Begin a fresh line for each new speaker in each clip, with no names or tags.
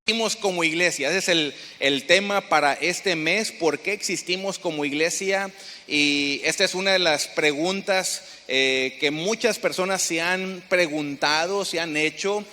Existimos como iglesia, ese es el tema para este mes. ¿Por qué existimos como iglesia? Y esta es una de las preguntas que muchas personas se han preguntado, se han hecho.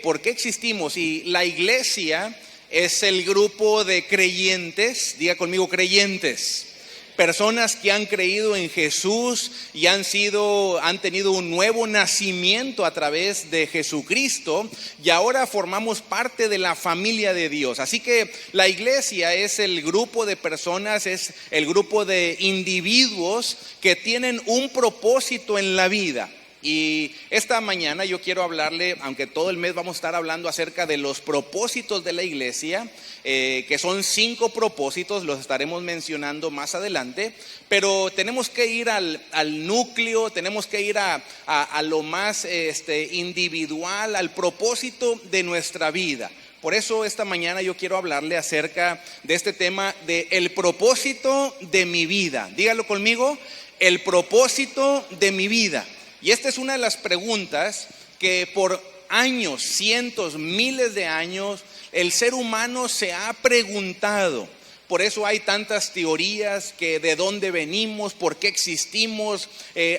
¿Por qué existimos? Y la iglesia es el grupo de creyentes, diga conmigo creyentes. Personas que han creído en Jesús y han tenido un nuevo nacimiento a través de Jesucristo y ahora formamos parte de la familia de Dios. Así que la iglesia es el grupo de personas, es el grupo de individuos que tienen un propósito en la vida. Y esta mañana yo quiero hablarle, aunque todo el mes vamos a estar hablando acerca de los propósitos de la iglesia, que son 5 propósitos, los estaremos mencionando más adelante, pero tenemos que ir al núcleo, tenemos que ir a lo más individual, al propósito de nuestra vida. Por eso esta mañana yo quiero hablarle acerca de este tema de el propósito de mi vida. Dígalo conmigo, el propósito de mi vida. Y esta es una de las preguntas que por años, cientos, miles de años, el ser humano se ha preguntado. Por eso hay tantas teorías que de dónde venimos, por qué existimos,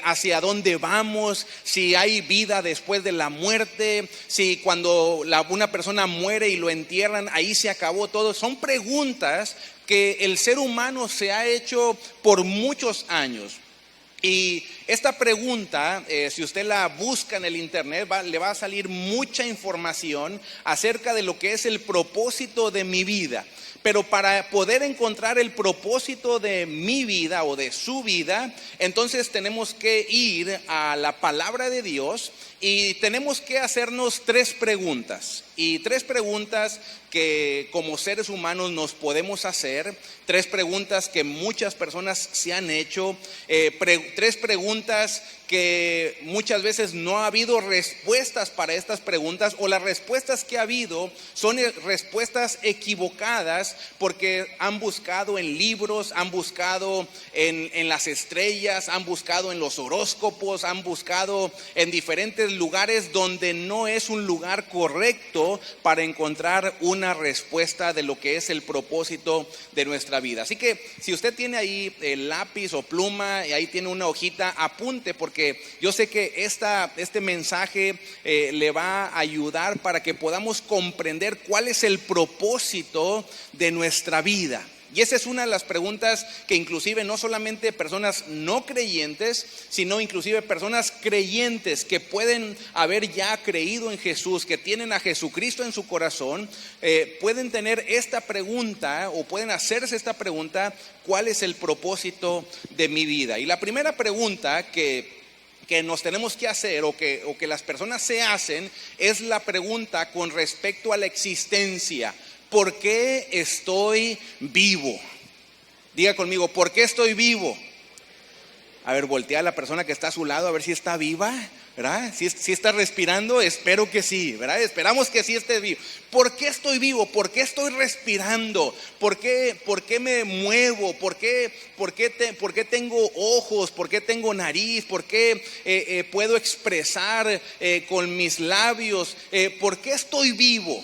hacia dónde vamos, si hay vida después de la muerte, si cuando una persona muere y lo entierran, ahí se acabó todo. Son preguntas que el ser humano se ha hecho por muchos años. Y esta pregunta, si usted la busca en el internet, le va a salir mucha información acerca de lo que es el propósito de mi vida. Pero para poder encontrar el propósito de mi vida o de su vida, entonces tenemos que ir a la palabra de Dios y tenemos que hacernos 3 preguntas. Y 3 preguntas que como seres humanos nos podemos hacer, 3 preguntas que muchas personas se han hecho, 3 preguntas que muchas veces no ha habido respuestas para estas preguntas, o las respuestas que ha habido son respuestas equivocadas porque han buscado en libros, han buscado en las estrellas, han buscado en los horóscopos, han buscado en diferentes lugares donde no es un lugar correcto para encontrar una respuesta de lo que es el propósito de nuestra vida. Así que si usted tiene ahí el lápiz o pluma y ahí tiene una hojita, apunte, porque yo sé que este mensaje le va a ayudar para que podamos comprender cuál es el propósito de nuestra vida. Y esa es una de las preguntas que inclusive no solamente personas no creyentes, sino inclusive personas creyentes que pueden haber ya creído en Jesús, que tienen a Jesucristo en su corazón, pueden tener esta pregunta o pueden hacerse esta pregunta: ¿cuál es el propósito de mi vida? Y la primera pregunta que nos tenemos que hacer o que las personas se hacen es la pregunta con respecto a la existencia. ¿Por qué estoy vivo? Diga conmigo, ¿por qué estoy vivo? A ver, voltea a la persona que está a su lado a ver si está viva, ¿verdad? Si está respirando, espero que sí, ¿verdad? Esperamos que sí esté vivo. ¿Por qué estoy vivo? ¿Por qué estoy respirando? ¿Por qué me muevo? ¿Por qué tengo ojos? ¿Por qué tengo nariz? ¿Por qué puedo expresar con mis labios? ¿Por qué estoy vivo?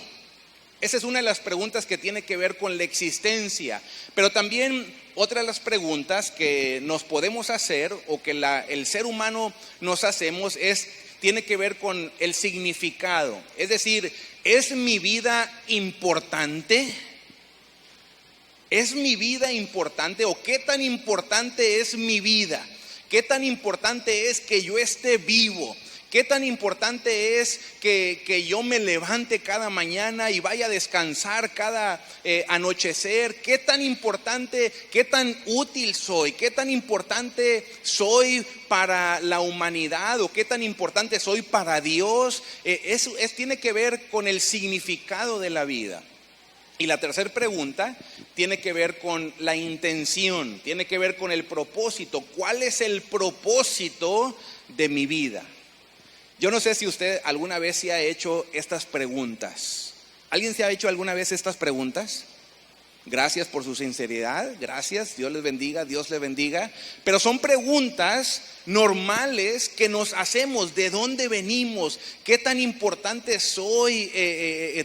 Esa es una de las preguntas que tiene que ver con la existencia. Pero también otra de las preguntas que nos podemos hacer o que el ser humano nos hacemos tiene que ver con el significado. Es decir, ¿es mi vida importante? ¿Es mi vida importante? ¿O qué tan importante es mi vida? ¿Qué tan importante es que yo esté vivo? ¿Qué tan importante es que yo me levante cada mañana y vaya a descansar cada anochecer? ¿Qué tan importante, qué tan útil soy? ¿Qué tan importante soy para la humanidad? ¿O qué tan importante soy para Dios? Eso tiene que ver con el significado de la vida. Y la tercera pregunta tiene que ver con la intención, tiene que ver con el propósito. ¿Cuál es el propósito de mi vida? Yo no sé si usted alguna vez se ha hecho estas preguntas. ¿Alguien se ha hecho alguna vez estas preguntas? Gracias por su sinceridad, gracias, Dios les bendiga, Dios les bendiga. Pero son preguntas normales que nos hacemos: ¿de dónde venimos? ¿Qué tan importante soy?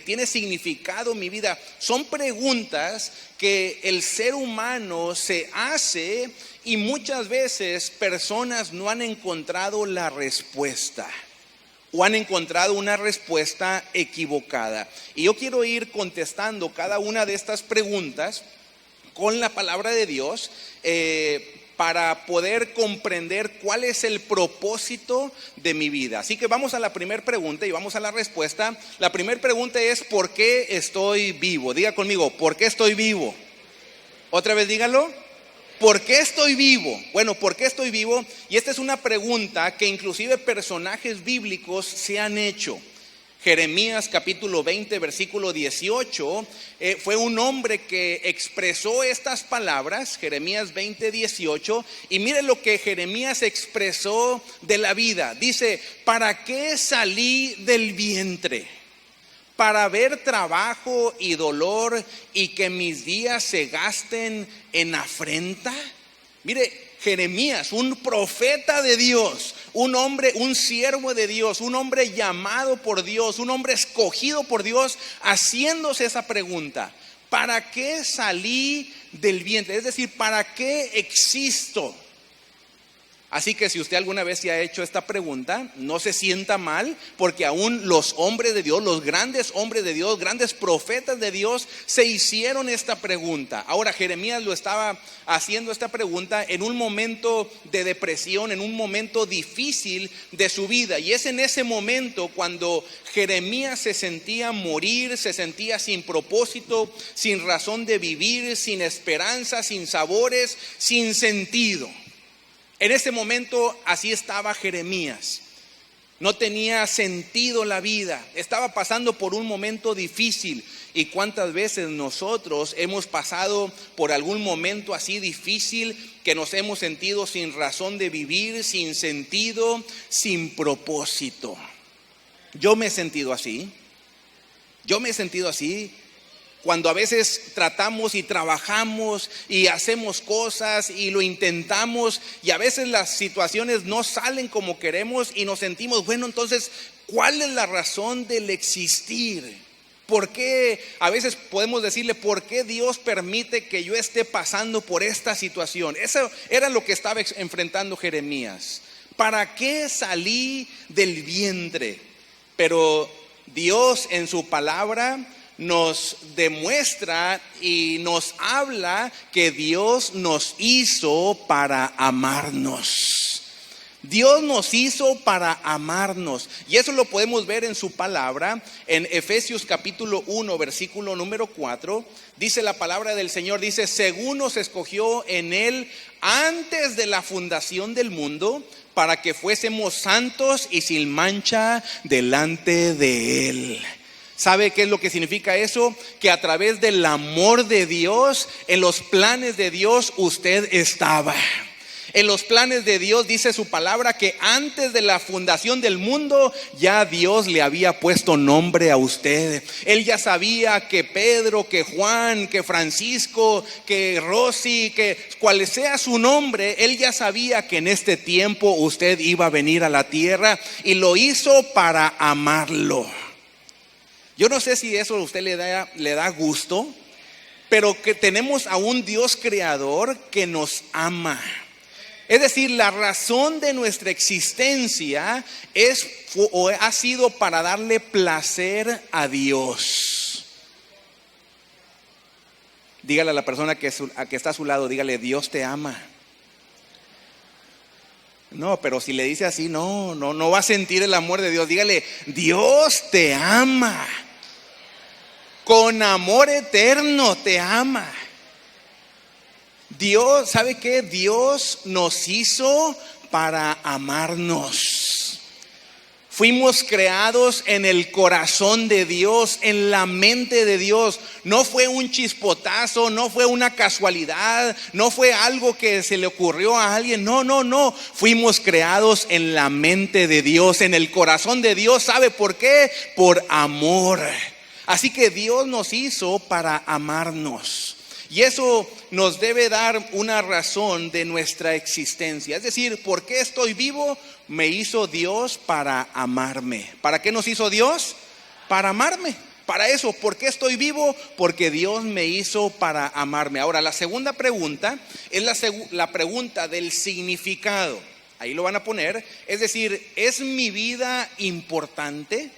¿Tiene significado mi vida? Son preguntas que el ser humano se hace y muchas veces personas no han encontrado la respuesta, o han encontrado una respuesta equivocada. Y yo quiero ir contestando cada una de estas preguntas con la palabra de Dios, para poder comprender cuál es el propósito de mi vida. Así que vamos a la primera pregunta y vamos a la respuesta. La primera pregunta es: ¿por qué estoy vivo? Diga conmigo: ¿por qué estoy vivo? Otra vez dígalo: ¿por qué estoy vivo? Bueno, ¿por qué estoy vivo? Y esta es una pregunta que inclusive personajes bíblicos se han hecho. Jeremías capítulo 20 versículo 18 fue un hombre que expresó estas palabras, Jeremías 20, 18, y mire lo que Jeremías expresó de la vida. Dice: ¿para qué salí del vientre? ¿Para ver trabajo y dolor y que mis días se gasten en afrenta? Mire, Jeremías, un profeta de Dios, un hombre, un siervo de Dios, un hombre llamado por Dios, un hombre escogido por Dios, haciéndose esa pregunta: ¿para qué salí del vientre? Es decir, ¿para qué existo? Así que si usted alguna vez se ha hecho esta pregunta, no se sienta mal, porque aún los hombres de Dios, los grandes hombres de Dios, grandes profetas de Dios, se hicieron esta pregunta. Ahora, Jeremías lo estaba haciendo esta pregunta en un momento de depresión, en un momento difícil de su vida. Y es en ese momento cuando Jeremías se sentía morir, se sentía sin propósito, sin razón de vivir, sin esperanza, sin sabores, sin sentido. En ese momento así estaba Jeremías. No tenía sentido la vida, estaba pasando por un momento difícil. ¿Y cuántas veces nosotros hemos pasado por algún momento así difícil, que nos hemos sentido sin razón de vivir, sin sentido, sin propósito? Yo me he sentido así. Cuando a veces tratamos y trabajamos y hacemos cosas y lo intentamos, y a veces las situaciones no salen como queremos y nos sentimos: bueno, entonces, ¿cuál es la razón del existir? ¿Por qué? A veces podemos decirle: ¿por qué Dios permite que yo esté pasando por esta situación? Eso era lo que estaba enfrentando Jeremías. ¿Para qué salí del vientre? Pero Dios en su palabra nos demuestra y nos habla que Dios nos hizo para amarnos. Dios nos hizo para amarnos. Y eso lo podemos ver en su palabra. En Efesios capítulo 1 versículo número 4 dice la palabra del Señor, dice: según nos escogió en Él antes de la fundación del mundo, para que fuésemos santos y sin mancha delante de Él. ¿Sabe qué es lo que significa eso? Que a través del amor de Dios, en los planes de Dios usted estaba. En los planes de Dios dice su palabra que antes de la fundación del mundo ya Dios le había puesto nombre a usted. Él ya sabía que Pedro, que Juan, que Francisco, que Rosy, que cual sea su nombre, Él ya sabía que en este tiempo usted iba a venir a la tierra, y lo hizo para amarlo. Yo no sé si eso a usted le da gusto, pero que tenemos a un Dios creador que nos ama. Es decir, la razón de nuestra existencia ha sido para darle placer a Dios. Dígale a la persona que está a su lado, dígale: Dios te ama. No, pero si le dice así, no va a sentir el amor de Dios. Dígale: Dios te ama. Con amor eterno te ama. Dios, ¿sabe qué? Dios nos hizo para amarnos. Fuimos creados en el corazón de Dios, en la mente de Dios. No fue un chispotazo, no fue una casualidad, no fue algo que se le ocurrió a alguien. No. Fuimos creados en la mente de Dios, en el corazón de Dios. ¿Sabe por qué? Por amor. Así que Dios nos hizo para amarnos. Y eso nos debe dar una razón de nuestra existencia. Es decir, ¿por qué estoy vivo? Me hizo Dios para amarme. ¿Para qué nos hizo Dios? Para amarme. Para eso, ¿por qué estoy vivo? Porque Dios me hizo para amarme. Ahora, la segunda pregunta es la pregunta del significado. Ahí lo van a poner. Es decir, ¿es mi vida importante?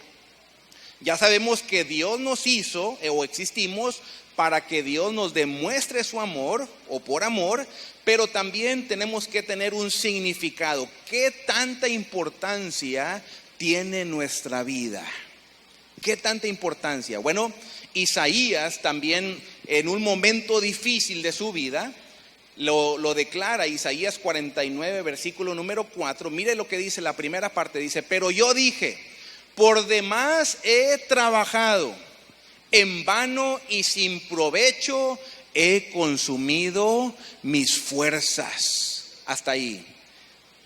Ya sabemos que Dios nos hizo o existimos para que Dios nos demuestre su amor o por amor, pero también tenemos que tener un significado. ¿Qué tanta importancia tiene nuestra vida? ¿Qué tanta importancia? Bueno, Isaías también en un momento difícil de su vida lo declara. Isaías 49, versículo número 4. Mire lo que dice la primera parte. Dice: pero yo dije, por demás he trabajado, en vano y sin provecho he consumido mis fuerzas. Hasta ahí.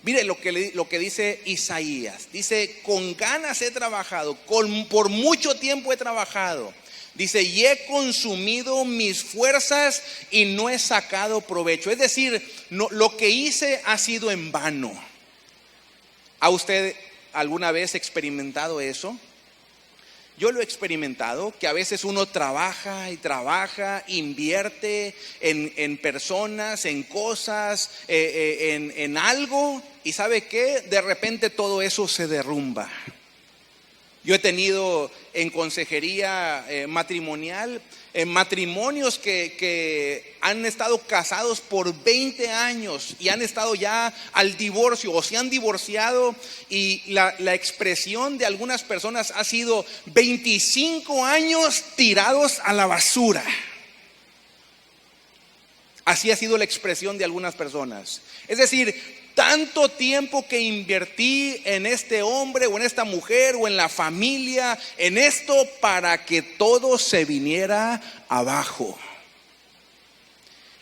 Mire lo que dice Isaías. Dice: con ganas he trabajado, por mucho tiempo he trabajado. Dice: y he consumido mis fuerzas y no he sacado provecho. Es decir, lo que hice ha sido en vano. ¿Ha usted alguna vez experimentado eso? Yo lo he experimentado, que a veces uno trabaja y trabaja, invierte en personas, en cosas, en algo, y ¿sabe qué? De repente todo eso se derrumba. Yo he tenido en consejería matrimonial matrimonios que han estado casados por 20 años y han estado ya al divorcio o se han divorciado, y la expresión de algunas personas ha sido 25 años tirados a la basura. Así ha sido la expresión de algunas personas. Es decir, tanto tiempo que invertí en este hombre o en esta mujer o en la familia, en esto, para que todo se viniera abajo.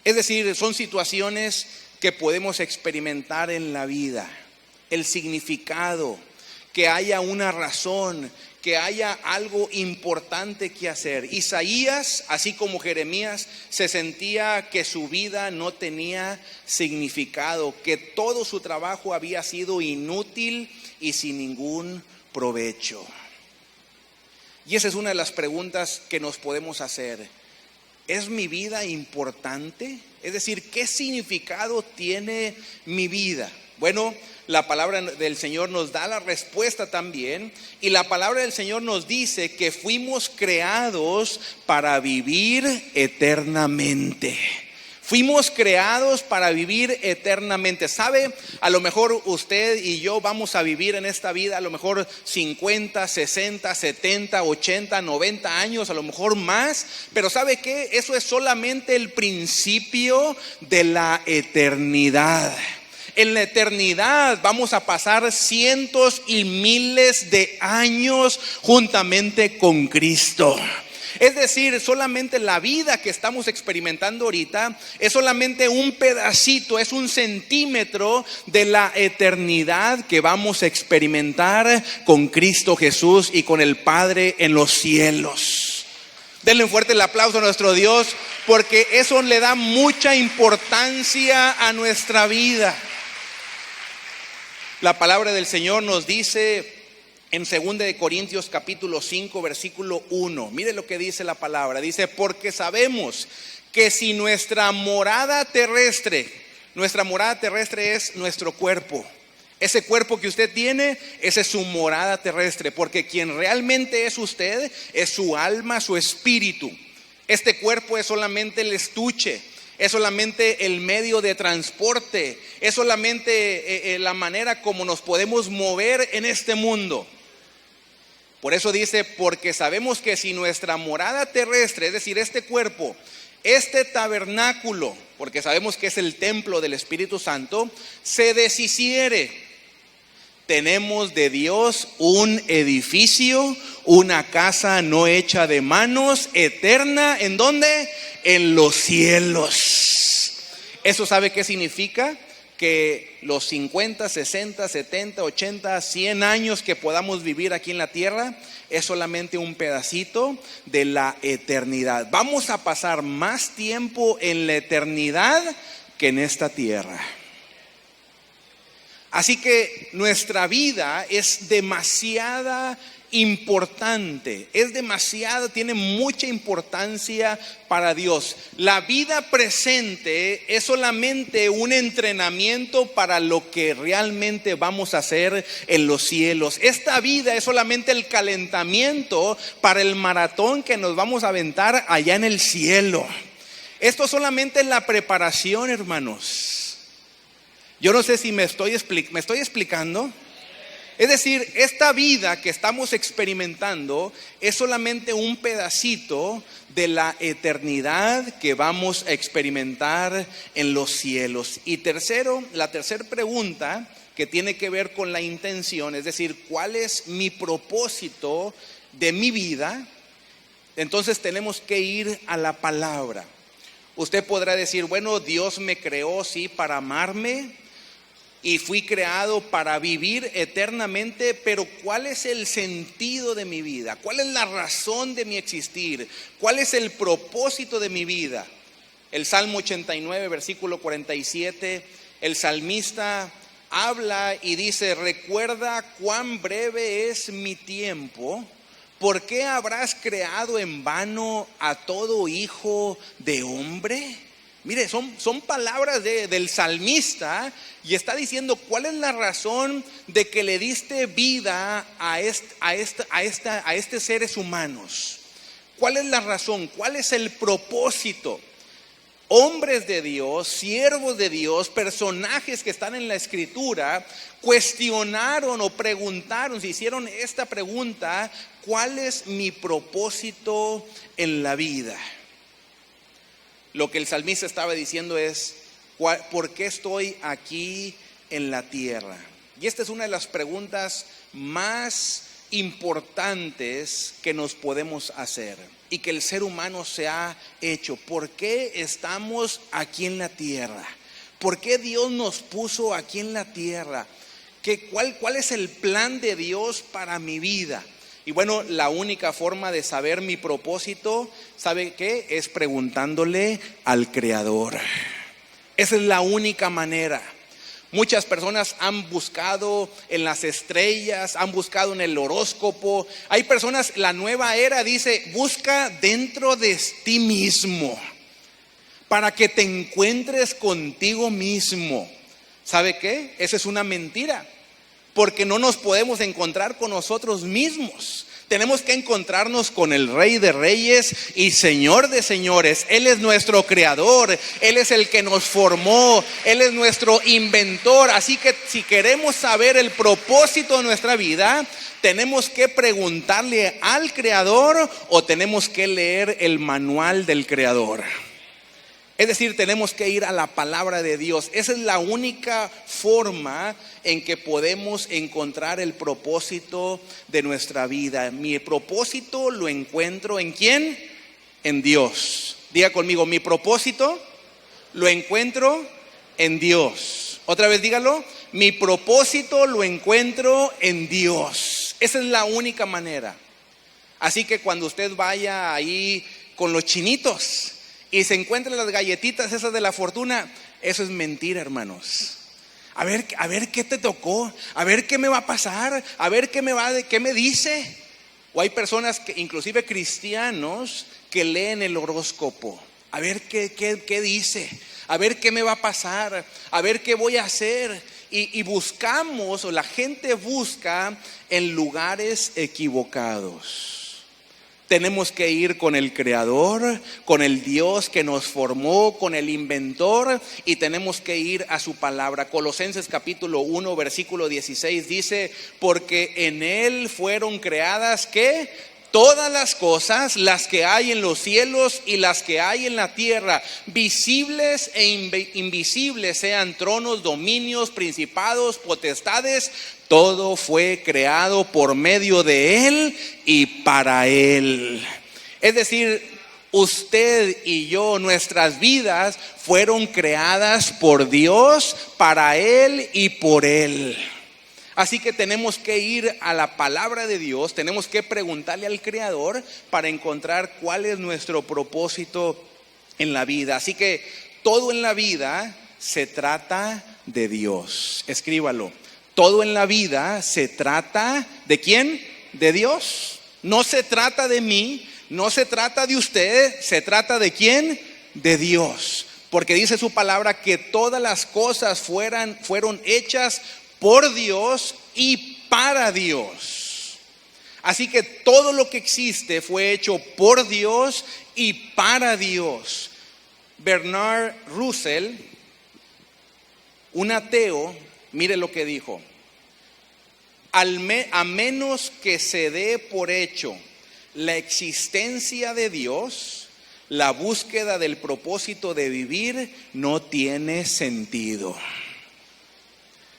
Es decir, son situaciones que podemos experimentar en la vida. El significado, que haya una razón, que haya algo importante que hacer. Isaías, así como Jeremías, se sentía que su vida no tenía significado, que todo su trabajo había sido inútil y sin ningún provecho. Y esa es una de las preguntas que nos podemos hacer. ¿Es mi vida importante? Es decir, ¿qué significado tiene mi vida? Bueno, la palabra del Señor nos da la respuesta también, y la palabra del Señor nos dice que fuimos creados para vivir eternamente. Fuimos creados para vivir eternamente. ¿Sabe? A lo mejor usted y yo vamos a vivir en esta vida a lo mejor 50, 60, 70, 80, 90 años, a lo mejor más. Pero ¿sabe qué? Eso es solamente el principio de la eternidad. En la eternidad vamos a pasar cientos y miles de años juntamente con Cristo. Es decir, solamente la vida que estamos experimentando ahorita es solamente un pedacito, es un centímetro de la eternidad que vamos a experimentar con Cristo Jesús y con el Padre en los cielos. Denle un fuerte el aplauso a nuestro Dios, porque eso le da mucha importancia a nuestra vida. La palabra del Señor nos dice en 2 de Corintios capítulo 5 versículo 1. Mire lo que dice la palabra. Dice: porque sabemos que si nuestra morada terrestre es nuestro cuerpo. Ese cuerpo que usted tiene, esa es su morada terrestre, porque quien realmente es usted es su alma, su espíritu. Este cuerpo es solamente el estuche, es solamente el medio de transporte, es solamente la manera como nos podemos mover en este mundo. Por eso dice: porque sabemos que si nuestra morada terrestre, es decir, este cuerpo, este tabernáculo, porque sabemos que es el templo del Espíritu Santo, se deshiciere, tenemos de Dios un edificio, una casa no hecha de manos, eterna. ¿En dónde? En los cielos. ¿Eso sabe qué significa? que los 50, 60, 70, 80, 100 años que podamos vivir aquí en la tierra es solamente un pedacito de la eternidad. Vamos a pasar más tiempo en la eternidad que en esta tierra. Así que nuestra vida es demasiada importante, tiene mucha importancia para Dios. La vida presente es solamente un entrenamiento para lo que realmente vamos a hacer en los cielos. Esta vida es solamente el calentamiento para el maratón que nos vamos a aventar allá en el cielo. Esto solamente es la preparación, hermanos. Yo no sé si me estoy explicando. Es decir, esta vida que estamos experimentando es solamente un pedacito de la eternidad que vamos a experimentar en los cielos. Y tercero, la tercera pregunta que tiene que ver con la intención, es decir, ¿cuál es mi propósito de mi vida? Entonces tenemos que ir a la palabra. Usted podrá decir, bueno, Dios me creó, sí, para amarme. Y fui creado para vivir eternamente, pero ¿cuál es el sentido de mi vida? ¿Cuál es la razón de mi existir? ¿Cuál es el propósito de mi vida? El Salmo 89, versículo 47, el salmista habla y dice, recuerda cuán breve es mi tiempo. ¿Por qué habrás creado en vano a todo hijo de hombre? Mire, son palabras del salmista y está diciendo cuál es la razón de que le diste vida a estos seres humanos. ¿Cuál es la razón? ¿Cuál es el propósito? Hombres de Dios, siervos de Dios, personajes que están en la Escritura, cuestionaron o preguntaron, se hicieron esta pregunta, ¿cuál es mi propósito en la vida? Lo que el salmista estaba diciendo es, ¿por qué estoy aquí en la tierra? Y esta es una de las preguntas más importantes que nos podemos hacer y que el ser humano se ha hecho. ¿Por qué estamos aquí en la tierra? ¿Por qué Dios nos puso aquí en la tierra? ¿Cuál es el plan de Dios para mi vida? Y bueno, la única forma de saber mi propósito, ¿sabe qué? Es preguntándole al Creador. Esa es la única manera. Muchas personas han buscado en las estrellas, han buscado en el horóscopo. Hay personas, la nueva era dice, busca dentro de ti mismo, para que te encuentres contigo mismo. ¿Sabe qué? Esa es una mentira. Porque no nos podemos encontrar con nosotros mismos. Tenemos que encontrarnos con el Rey de Reyes y Señor de Señores. Él es nuestro creador, Él es el que nos formó, Él es nuestro inventor. Así que si queremos saber el propósito de nuestra vida, tenemos que preguntarle al Creador o tenemos que leer el manual del Creador. Es decir, tenemos que ir a la palabra de Dios. Esa es la única forma en que podemos encontrar el propósito de nuestra vida. Mi propósito lo encuentro ¿en quién? En Dios. Diga conmigo, mi propósito lo encuentro en Dios. Otra vez dígalo, mi propósito lo encuentro en Dios. Esa es la única manera. Así que cuando usted vaya ahí con los chinitos y se encuentran las galletitas esas de la fortuna, eso es mentira, hermanos. A ver qué te tocó, a ver qué me va a pasar, a ver qué me dice. O hay personas que, inclusive cristianos, que leen el horóscopo. A ver qué dice, a ver qué me va a pasar, a ver qué voy a hacer. Y buscamos, o la gente busca en lugares equivocados. Tenemos que ir con el Creador, con el Dios que nos formó, con el inventor, y tenemos que ir a su palabra. Colosenses capítulo 1, versículo 16 dice, porque en Él fueron creadas, ¿qué? Todas las cosas, las que hay en los cielos y las que hay en la tierra, visibles e invisibles, sean tronos, dominios, principados, potestades, todo fue creado por medio de Él y para Él. Es decir, usted y yo, nuestras vidas fueron creadas por Dios, para Él y por Él. Así que tenemos que ir a la palabra de Dios, tenemos que preguntarle al Creador para encontrar cuál es nuestro propósito en la vida. Así que todo en la vida se trata de Dios. Escríbalo. Todo en la vida se trata ¿de quién? De Dios. No se trata de mí, no se trata de usted, se trata ¿de quién? De Dios. Porque dice su palabra que todas las cosas fueron hechas por Dios y para Dios. Así que todo lo que existe fue hecho por Dios y para Dios. Bernard Russell, un ateo, mire lo que dijo: a menos que se dé por hecho la existencia de Dios, la búsqueda del propósito de vivir no tiene sentido.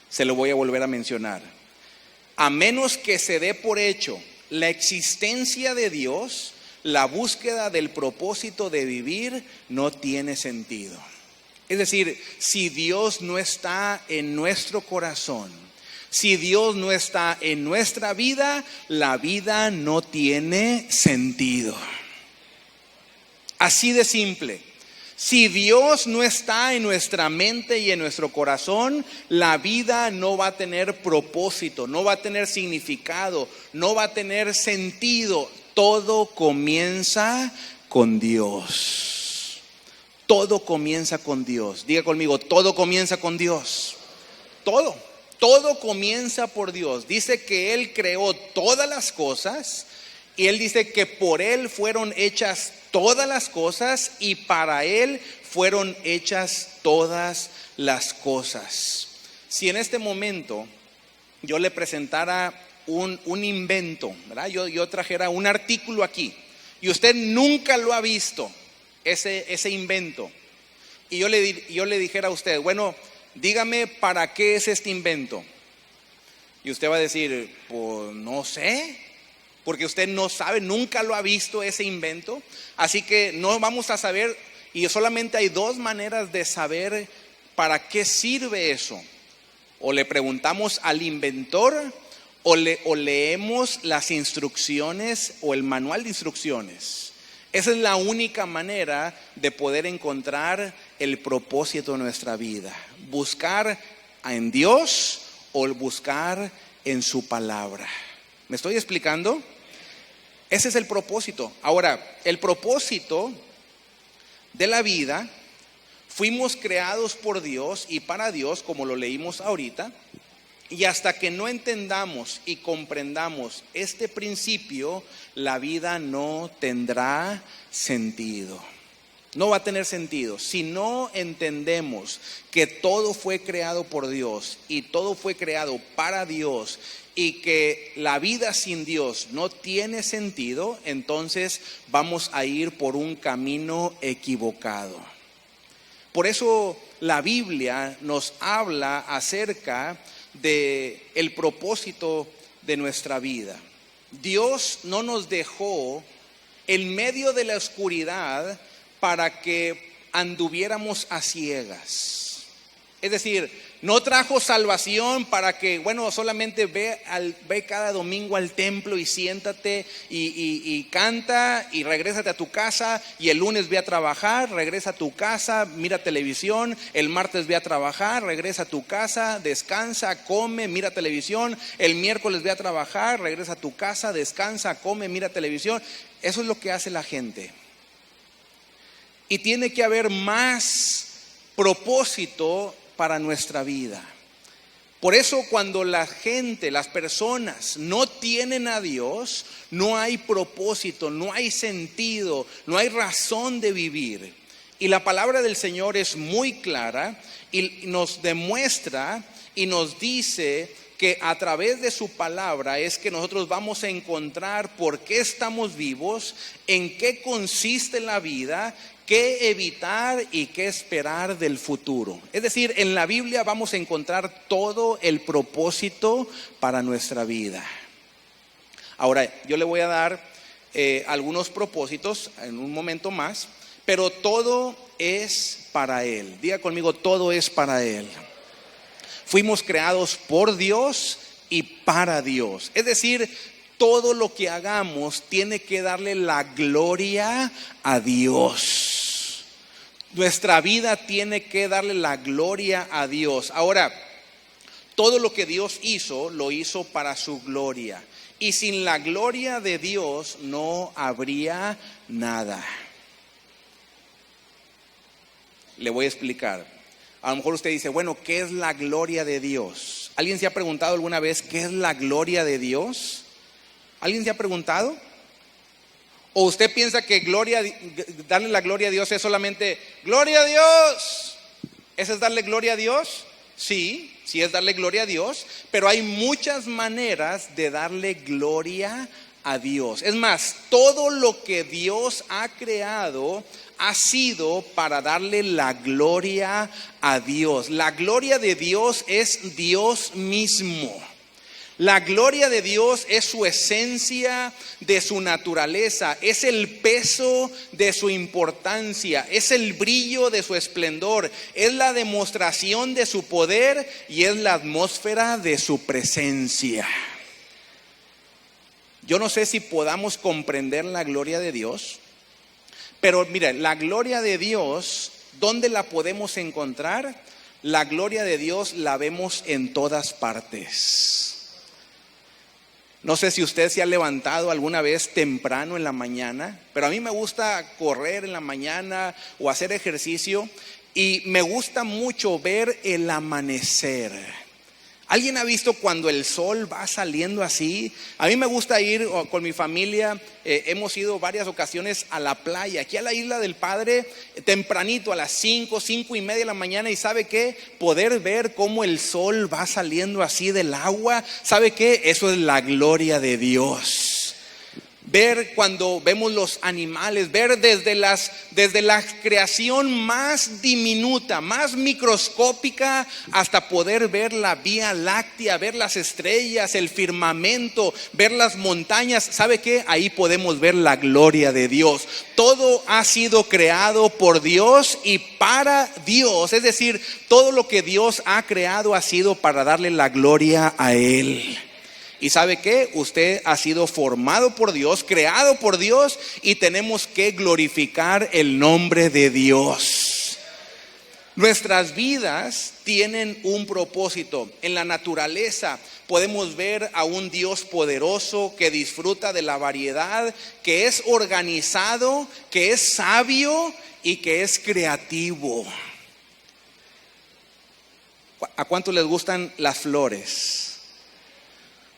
Se lo voy a volver a mencionar. A menos que se dé por hecho la existencia de Dios, la búsqueda del propósito de vivir no tiene sentido. Es decir, si Dios no está en nuestro corazón, si Dios no está en nuestra vida, la vida no tiene sentido. Así de simple. Si Dios no está en nuestra mente y en nuestro corazón, la vida no va a tener propósito, no va a tener significado, no va a tener sentido. Todo comienza con Dios. Todo comienza con Dios. Diga conmigo, todo comienza con Dios. Todo comienza por Dios. Dice que Él creó todas las cosas y Él dice que por Él fueron hechas todas las cosas y para Él fueron hechas todas las cosas. Si en este momento yo le presentara un invento, ¿verdad? Yo trajera un artículo aquí y usted nunca lo ha visto, ese invento, y yo le dijera a usted, bueno, dígame para qué es este invento, y usted va a decir, pues no sé, porque usted no sabe, nunca lo ha visto ese invento, así que no vamos a saber, y solamente hay dos maneras de saber para qué sirve eso. O le preguntamos al inventor o leemos las instrucciones o el manual de instrucciones. Esa es la única manera de poder encontrar el propósito de nuestra vida. Buscar en Dios o buscar en su palabra. ¿Me estoy explicando? Ese es el propósito. Ahora, el propósito de la vida, fuimos creados por Dios y para Dios, como lo leímos ahorita, y hasta que no entendamos y comprendamos este principio, la vida no tendrá sentido. No va a tener sentido. Si no entendemos que todo fue creado por Dios y todo fue creado para Dios y que la vida sin Dios no tiene sentido, entonces vamos a ir por un camino equivocado. Por eso la Biblia nos habla acerca de el propósito de nuestra vida. Dios no nos dejó en medio de la oscuridad para que anduviéramos a ciegas. Es decir, no trajo salvación para que, bueno, solamente ve cada domingo al templo y siéntate y canta y regrésate a tu casa, y el lunes ve a trabajar, regresa a tu casa, mira televisión, el martes ve a trabajar, regresa a tu casa, descansa, come, mira televisión, el miércoles ve a trabajar, regresa a tu casa, descansa, come, mira televisión. Eso es lo que hace la gente. Y tiene que haber más propósito para nuestra vida. Por eso cuando la gente, las personas no tienen a Dios, no hay propósito, no hay sentido, no hay razón de vivir. Y la palabra del Señor es muy clara y nos demuestra y nos dice que a través de su palabra es que nosotros vamos a encontrar por qué estamos vivos, en qué consiste la vida, qué evitar y qué esperar del futuro. Es decir, en la Biblia vamos a encontrar todo el propósito para nuestra vida. Ahora, yo le voy a dar algunos propósitos en un momento más, pero todo es para Él. Diga conmigo, todo es para Él. Fuimos creados por Dios y para Dios. Es decir, todo lo que hagamos tiene que darle la gloria a Dios. Nuestra vida tiene que darle la gloria a Dios. Ahora, todo lo que Dios hizo, lo hizo para su gloria. Y sin la gloria de Dios no habría nada. Le voy a explicar. A lo mejor usted dice, bueno, ¿qué es la gloria de Dios? ¿Alguien se ha preguntado alguna vez qué es la gloria de Dios? ¿Alguien se ha preguntado? ¿O usted piensa que darle la gloria a Dios es solamente ¡gloria a Dios! ¿Eso es darle gloria a Dios? Sí, sí es darle gloria a Dios, pero hay muchas maneras de darle gloria a Dios. Es más, todo lo que Dios ha creado ha sido para darle la gloria a Dios. La gloria de Dios es Dios mismo. La gloria de Dios es su esencia, de su naturaleza, es el peso de su importancia, es el brillo de su esplendor, es la demostración de su poder y es la atmósfera de su presencia. Yo no sé si podamos comprender la gloria de Dios, pero mira, la gloria de Dios, ¿dónde la podemos encontrar? La gloria de Dios la vemos en todas partes. No sé si usted se ha levantado alguna vez temprano en la mañana, pero a mí me gusta correr en la mañana o hacer ejercicio y me gusta mucho ver el amanecer. ¿Alguien ha visto cuando el sol va saliendo así? A mí me gusta ir con mi familia, hemos ido varias ocasiones a la playa, aquí a la Isla del Padre, tempranito a las 5:30 de la mañana, y ¿sabe qué? Poder ver cómo el sol va saliendo así del agua, ¿sabe qué? Eso es la gloria de Dios. Ver cuando vemos los animales, ver desde la creación más diminuta, más microscópica, hasta poder ver la Vía Láctea, ver las estrellas, el firmamento, ver las montañas. ¿Sabe qué? Ahí podemos ver la gloria de Dios. Todo ha sido creado por Dios y para Dios. Es decir, todo lo que Dios ha creado ha sido para darle la gloria a Él. ¿Y sabe qué? Usted ha sido formado por Dios, creado por Dios, y tenemos que glorificar el nombre de Dios. Nuestras vidas tienen un propósito. En la naturaleza podemos ver a un Dios poderoso que disfruta de la variedad, que es organizado, que es sabio y que es creativo. ¿A cuántos les gustan las flores?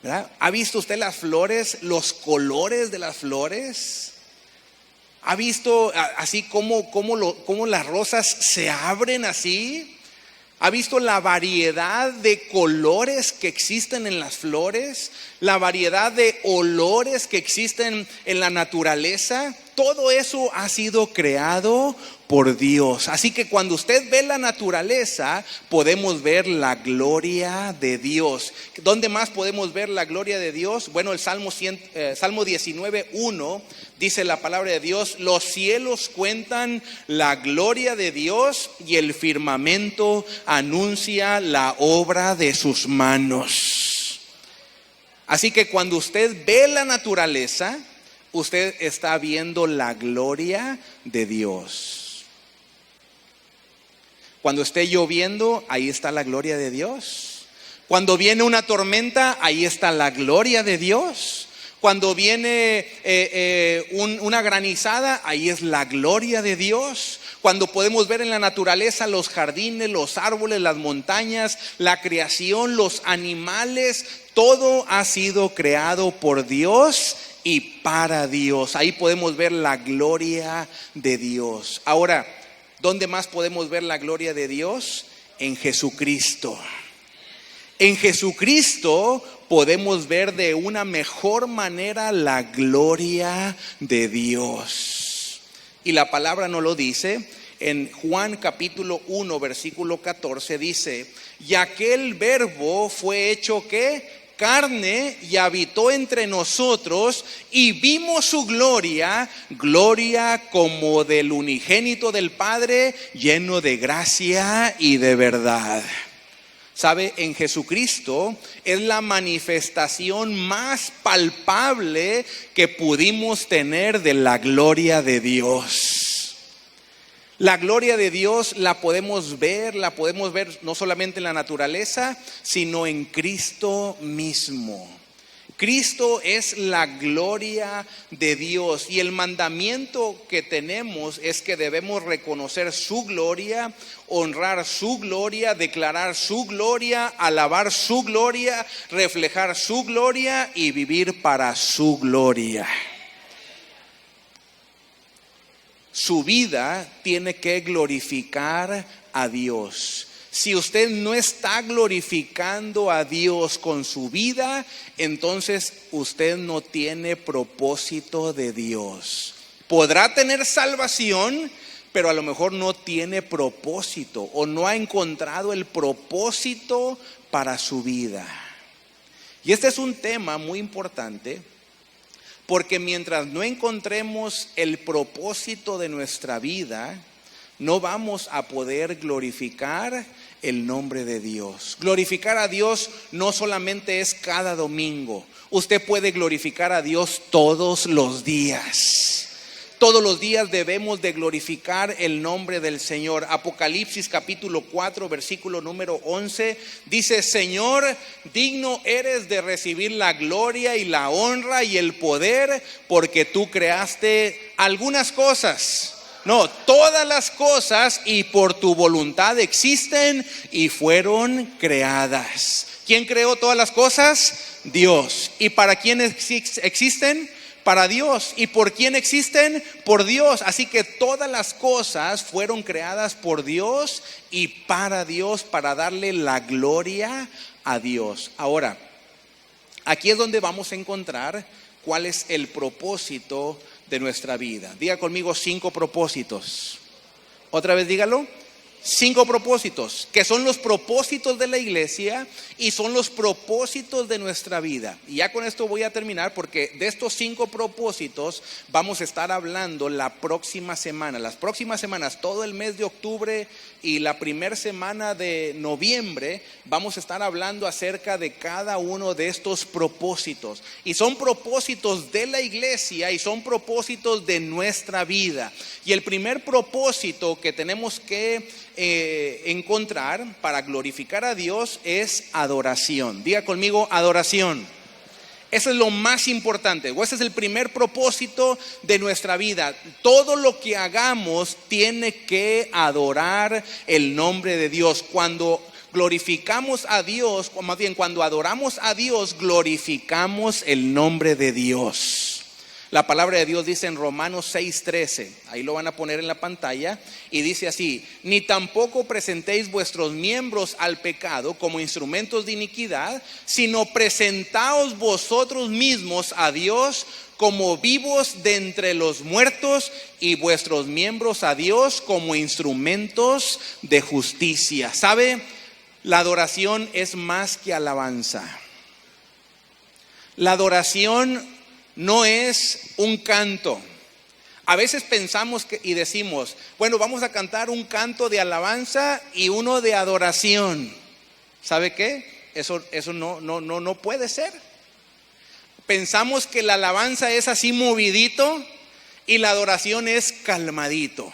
¿Verdad? ¿Ha visto usted las flores, los colores de las flores? ¿Ha visto así cómo las rosas se abren así? ¿Ha visto la variedad de colores que existen en las flores? ¿La variedad de olores que existen en la naturaleza? Todo eso ha sido creado por Dios. Así que cuando usted ve la naturaleza, podemos ver la gloria de Dios. ¿Dónde más podemos ver la gloria de Dios? Bueno, el Salmo 19:1 dice la palabra de Dios: los cielos cuentan la gloria de Dios y el firmamento anuncia la obra de sus manos. Así que cuando usted ve la naturaleza, usted está viendo la gloria de Dios. Cuando esté lloviendo, ahí está la gloria de Dios. Cuando viene una tormenta, ahí está la gloria de Dios. Cuando viene una granizada, ahí es la gloria de Dios. Cuando podemos ver en la naturaleza los jardines, los árboles, las montañas, la creación, los animales, todo ha sido creado por Dios y para Dios. Ahí podemos ver la gloria de Dios. Ahora, ¿dónde más podemos ver la gloria de Dios? En Jesucristo. En Jesucristo podemos ver de una mejor manera la gloria de Dios. Y la palabra nos lo dice en Juan capítulo 1 versículo 14, dice: y aquel verbo fue hecho ¿qué? carne y habitó entre nosotros y vimos su gloria, gloria como del unigénito del Padre, lleno de gracia y de verdad. ¿Sabe? En Jesucristo es la manifestación más palpable que pudimos tener de la gloria de Dios. La gloria de Dios la podemos ver no solamente en la naturaleza, sino en Cristo mismo. Cristo es la gloria de Dios y el mandamiento que tenemos es que debemos reconocer su gloria, honrar su gloria, declarar su gloria, alabar su gloria, reflejar su gloria y vivir para su gloria. Su vida tiene que glorificar a Dios. Si usted no está glorificando a Dios con su vida, entonces usted no tiene propósito de Dios. Podrá tener salvación, pero a lo mejor no tiene propósito o no ha encontrado el propósito para su vida. Y este es un tema muy importante, porque mientras no encontremos el propósito de nuestra vida, no vamos a poder glorificar el nombre de Dios. Glorificar a Dios no solamente es cada domingo. Usted puede glorificar a Dios todos los días. Todos los días debemos de glorificar el nombre del Señor. Apocalipsis capítulo 4, versículo número 11, dice: Señor, digno eres de recibir la gloria y la honra y el poder, porque tú creaste algunas cosas. No, todas las cosas, y por tu voluntad existen y fueron creadas. ¿Quién creó todas las cosas? Dios. ¿Y para quién existen? Para Dios. ¿Y por quién existen? Por Dios. Así que todas las cosas fueron creadas por Dios y para Dios, para darle la gloria a Dios. Ahora, aquí es donde vamos a encontrar cuál es el propósito de nuestra vida. Diga conmigo 5 propósitos. Otra vez dígalo. 5 propósitos, que son los propósitos de la iglesia y son los propósitos de nuestra vida. Y ya con esto voy a terminar, porque de estos 5 propósitos vamos a estar hablando la próxima semana. Las próximas semanas, todo el mes de octubre y la primera semana de noviembre, vamos a estar hablando acerca de cada uno de estos propósitos. Y son propósitos de la iglesia y son propósitos de nuestra vida. Y el primer propósito que tenemos que encontrar para glorificar a Dios es adoración. Diga conmigo, adoración. Eso es lo más importante, o ese es el primer propósito de nuestra vida. Todo lo que hagamos tiene que adorar el nombre de Dios. Cuando glorificamos a Dios, o más bien cuando adoramos a Dios, glorificamos el nombre de Dios. La palabra de Dios dice en Romanos 6:13, ahí lo van a poner en la pantalla, y dice así: ni tampoco presentéis vuestros miembros al pecado como instrumentos de iniquidad, sino presentaos vosotros mismos a Dios como vivos de entre los muertos, y vuestros miembros a Dios como instrumentos de justicia. ¿Sabe? La adoración es más que alabanza. La adoración no es un canto. A veces pensamos y decimos, bueno, vamos a cantar un canto de alabanza y uno de adoración. ¿Sabe qué? Eso no puede ser. Pensamos que la alabanza es así movidito y la adoración es calmadito.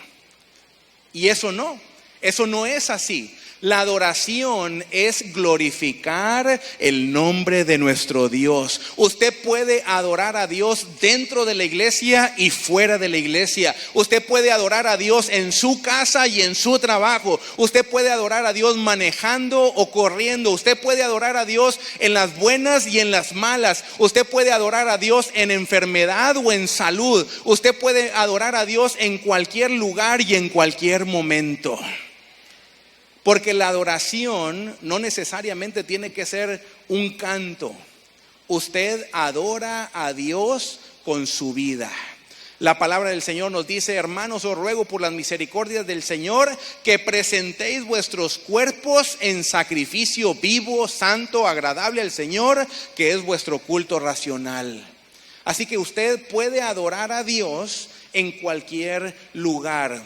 Y eso no es así. La adoración es glorificar el nombre de nuestro Dios. Usted puede adorar a Dios dentro de la iglesia y fuera de la iglesia. Usted puede adorar a Dios en su casa y en su trabajo. Usted puede adorar a Dios manejando o corriendo. Usted puede adorar a Dios en las buenas y en las malas. Usted puede adorar a Dios en enfermedad o en salud. Usted puede adorar a Dios en cualquier lugar y en cualquier momento. Porque la adoración no necesariamente tiene que ser un canto. Usted adora a Dios con su vida. La palabra del Señor nos dice: hermanos, os ruego por las misericordias del Señor que presentéis vuestros cuerpos en sacrificio vivo, santo, agradable al Señor, que es vuestro culto racional. Así que usted puede adorar a Dios en cualquier lugar.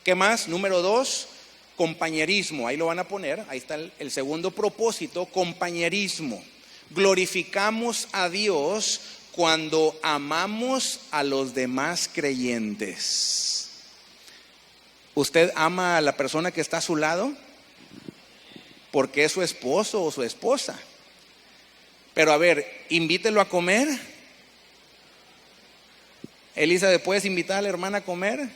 ¿Qué más? Número 2, compañerismo. Ahí lo van a poner, ahí está el segundo propósito, compañerismo. Glorificamos a Dios cuando amamos a los demás creyentes. ¿Usted ama a la persona que está a su lado? Porque es su esposo o su esposa. Pero a ver, invítelo a comer. Elisa, ¿puedes invitar a la hermana a comer?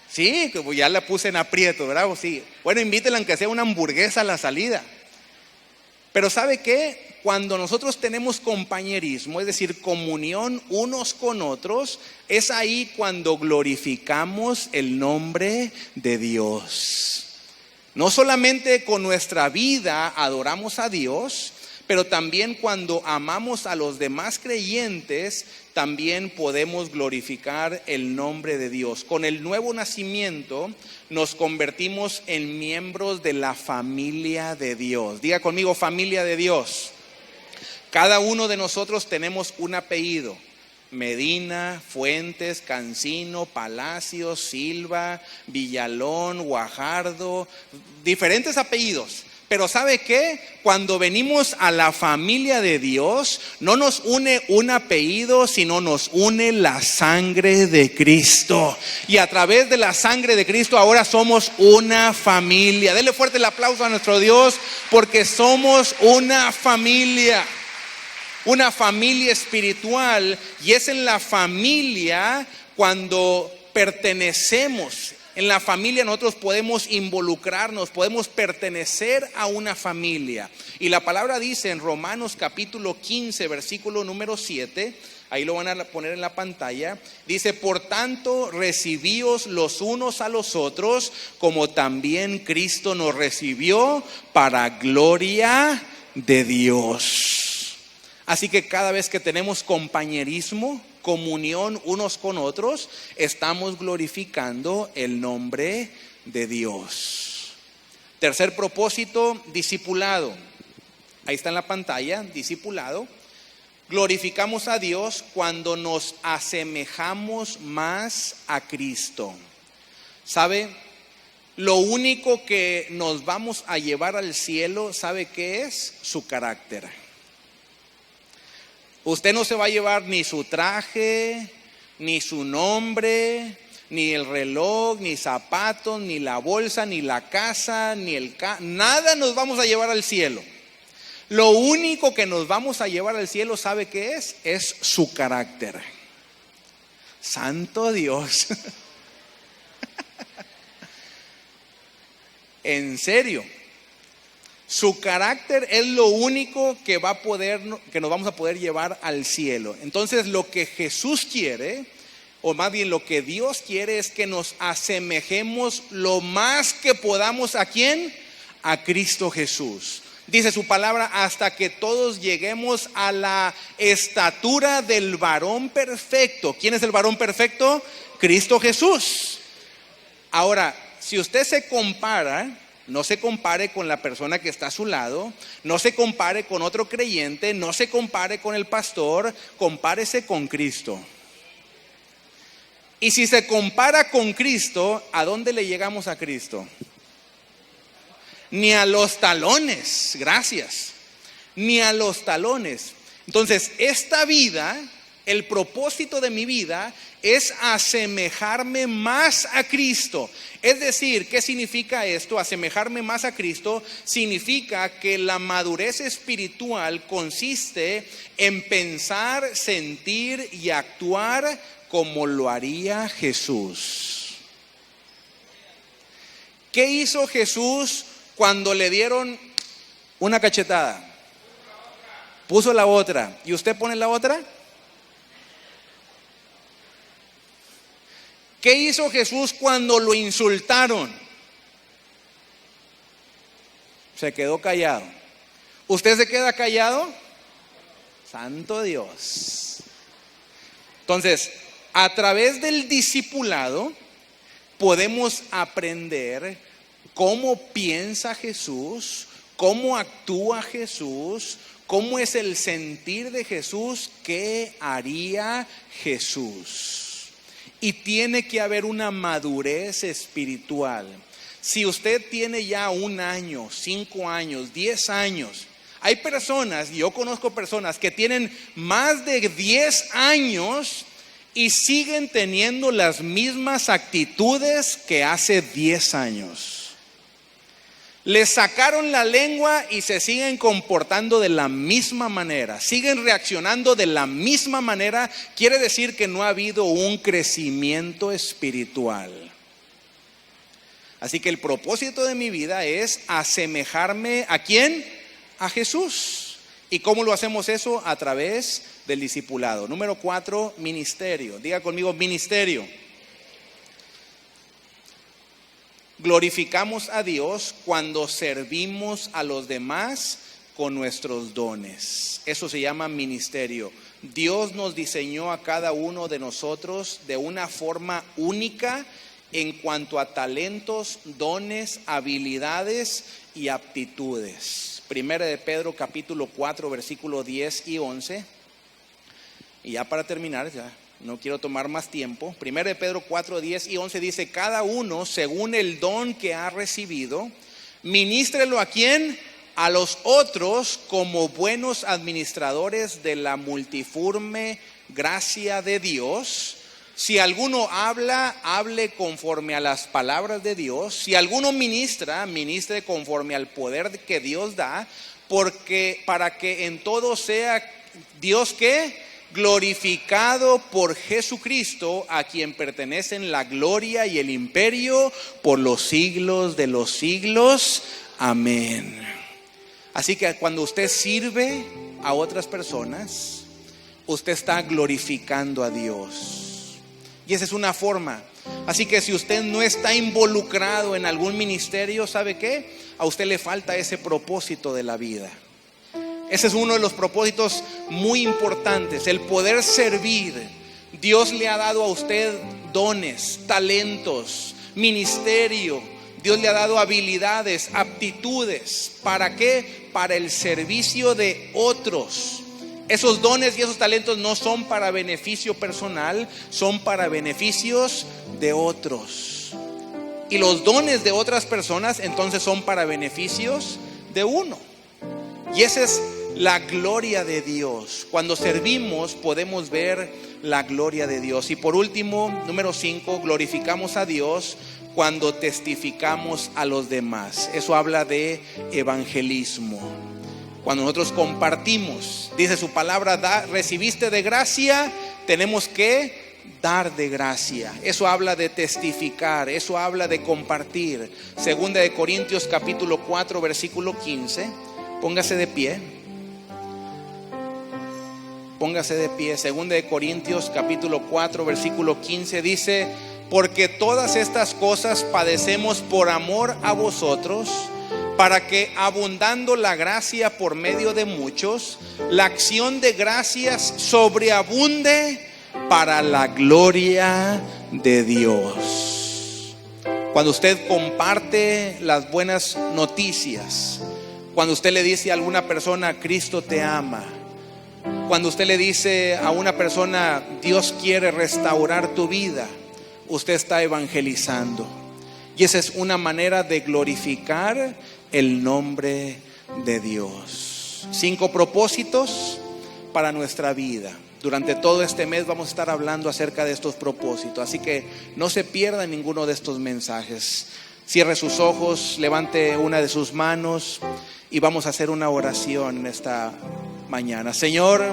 Sí, como ya la puse en aprieto, ¿verdad? Sí. Bueno, invítela aunque sea una hamburguesa a la salida. Pero ¿sabe qué? Cuando nosotros tenemos compañerismo, es decir, comunión unos con otros, es ahí cuando glorificamos el nombre de Dios. No solamente con nuestra vida adoramos a Dios, pero también cuando amamos a los demás creyentes, también podemos glorificar el nombre de Dios. Con el nuevo nacimiento nos convertimos en miembros de la familia de Dios. Diga conmigo, familia de Dios. Cada uno de nosotros tenemos un apellido: Medina, Fuentes, Cancino, Palacios, Silva, Villalón, Guajardo, diferentes apellidos. Pero ¿sabe qué? Cuando venimos a la familia de Dios, no nos une un apellido, sino nos une la sangre de Cristo. Y a través de la sangre de Cristo ahora somos una familia. Denle fuerte el aplauso a nuestro Dios, porque somos una familia espiritual. Y es en la familia cuando pertenecemos. En la familia nosotros podemos involucrarnos, podemos pertenecer a una familia. Y la palabra dice en Romanos capítulo 15, versículo número 7, ahí lo van a poner en la pantalla, dice: por tanto, recibíos los unos a los otros, como también Cristo nos recibió, para gloria de Dios. Así que cada vez que tenemos compañerismo, comunión unos con otros, estamos glorificando el nombre de Dios. Tercer propósito, discipulado. Ahí está en la pantalla, discipulado. Glorificamos a Dios cuando nos asemejamos más a Cristo. ¿Sabe? Lo único que nos vamos a llevar al cielo, ¿sabe qué es? Su carácter. Usted no se va a llevar ni su traje, ni su nombre, ni el reloj, ni zapatos, ni la bolsa, ni la casa, ni el nada nos vamos a llevar al cielo. Lo único que nos vamos a llevar al cielo, ¿sabe qué es? Es su carácter. Santo Dios. En serio. Su carácter es lo único que nos vamos a poder llevar al cielo. Entonces, lo que Jesús quiere, o más bien lo que Dios quiere, es que nos asemejemos lo más que podamos. ¿A quién? A Cristo Jesús. Dice su palabra: hasta que todos lleguemos a la estatura del varón perfecto. ¿Quién es el varón perfecto? Cristo Jesús. Ahora, si usted se compara, no se compare con la persona que está a su lado, no se compare con otro creyente, no se compare con el pastor, compárese con Cristo. Y si se compara con Cristo, ¿a dónde le llegamos a Cristo? Ni a los talones, gracias, ni a los talones. Entonces, esta vida, el propósito de mi vida es asemejarme más a Cristo. Es decir, ¿qué significa esto? Asemejarme más a Cristo significa que la madurez espiritual consiste en pensar, sentir y actuar como lo haría Jesús. ¿Qué hizo Jesús cuando le dieron una cachetada? Puso la otra. ¿Y usted pone la otra? ¿Qué hizo Jesús cuando lo insultaron? Se quedó callado. ¿Usted se queda callado? Santo Dios. Entonces, a través del discipulado podemos aprender cómo piensa Jesús, cómo actúa Jesús, cómo es el sentir de Jesús, qué haría Jesús. Y tiene que haber una madurez espiritual. Si usted tiene ya 1 año, 5 años, 10 años, hay personas, yo conozco personas que tienen más de 10 años y siguen teniendo las mismas actitudes que hace 10 años. Les sacaron la lengua y se siguen comportando de la misma manera, siguen reaccionando de la misma manera. Quiere decir que no ha habido un crecimiento espiritual. Así que el propósito de mi vida es asemejarme ¿a quién? A Jesús. ¿Y cómo lo hacemos eso? A través del discipulado. Número 4, ministerio. Diga conmigo, ministerio. Glorificamos a Dios cuando servimos a los demás con nuestros dones. Eso se llama ministerio. Dios nos diseñó a cada uno de nosotros de una forma única en cuanto a talentos, dones, habilidades y aptitudes. Primera de Pedro capítulo 4 versículo 10 y 11. Y ya para terminar, ya no quiero tomar más tiempo. Primera de Pedro 4, 10 y 11 dice: cada uno según el don que ha recibido, ministrelo ¿a quién? A los otros como buenos administradores de la multiforme gracia de Dios. Si alguno habla, hable conforme a las palabras de Dios. Si alguno ministra, ministre conforme al poder que Dios da, porque para que en todo sea Dios ¿qué? Glorificado por Jesucristo, a quien pertenecen la gloria y el imperio por los siglos de los siglos. Amén. Así que cuando usted sirve a otras personas, usted está glorificando a Dios. Y esa es una forma. Así que si usted no está involucrado en algún ministerio, ¿sabe qué? A usted le falta ese propósito de la vida. Ese es uno de los propósitos muy importantes, el poder servir. Dios le ha dado a usted dones, talentos, ministerio. Dios le ha dado habilidades, aptitudes. ¿Para qué? Para el servicio de otros. Esos dones y esos talentos no son para beneficio personal, son para beneficios de otros. Y los dones de otras personas entonces son para beneficios de uno. Y esa es la gloria de Dios. Cuando servimos podemos ver la gloria de Dios. Y por último, número 5, glorificamos a Dios cuando testificamos a los demás. Eso habla de evangelismo. Cuando nosotros compartimos, dice su palabra, recibiste de gracia, tenemos que dar de gracia. Eso habla de testificar, eso habla de compartir. Segunda de Corintios capítulo 4 versículo 15. Póngase de pie. Póngase de pie. Segunda de Corintios capítulo 4 versículo 15 dice: porque todas estas cosas padecemos por amor a vosotros, para que abundando la gracia por medio de muchos, la acción de gracias sobreabunde para la gloria de Dios. Cuando usted comparte las buenas noticias, cuando usted le dice a alguna persona Cristo te ama, cuando usted le dice a una persona Dios quiere restaurar tu vida, usted está evangelizando. Y esa es una manera de glorificar el nombre de Dios. 5 propósitos para nuestra vida. Durante todo este mes vamos a estar hablando acerca de estos propósitos. Así que no se pierda ninguno de estos mensajes. Cierre sus ojos, levante una de sus manos y vamos a hacer una oración esta mañana. Señor,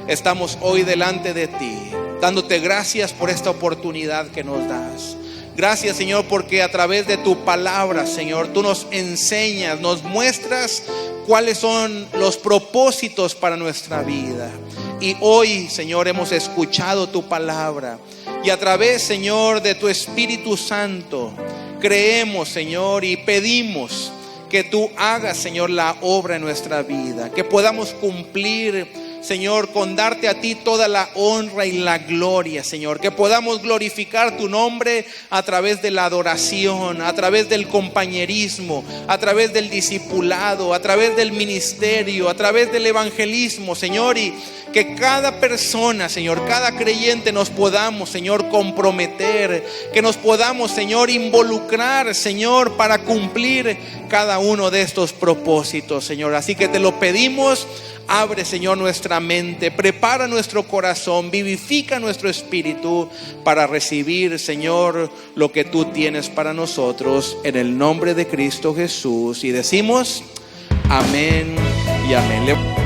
estamos hoy delante de ti, dándote gracias por esta oportunidad que nos das. Gracias, Señor, porque a través de tu palabra, Señor, tú nos enseñas, nos muestras cuáles son los propósitos para nuestra vida. Y hoy, Señor, hemos escuchado tu palabra. Y a través, Señor, de tu Espíritu Santo, creemos, Señor, y pedimos que tú hagas, Señor, la obra en nuestra vida. Que podamos cumplir, Señor, con darte a ti toda la honra y la gloria, Señor. Que podamos glorificar tu nombre a través de la adoración, a través del compañerismo, a través del discipulado, a través del ministerio, a través del evangelismo, Señor. Y que cada persona, Señor, cada creyente nos podamos, Señor, comprometer, que nos podamos, Señor, involucrar, Señor, para cumplir cada uno de estos propósitos, Señor. Así que te lo pedimos. Abre, Señor, nuestra mente, prepara nuestro corazón, vivifica nuestro espíritu para recibir, Señor, lo que tú tienes para nosotros, en el nombre de Cristo Jesús. Y decimos amén y amén.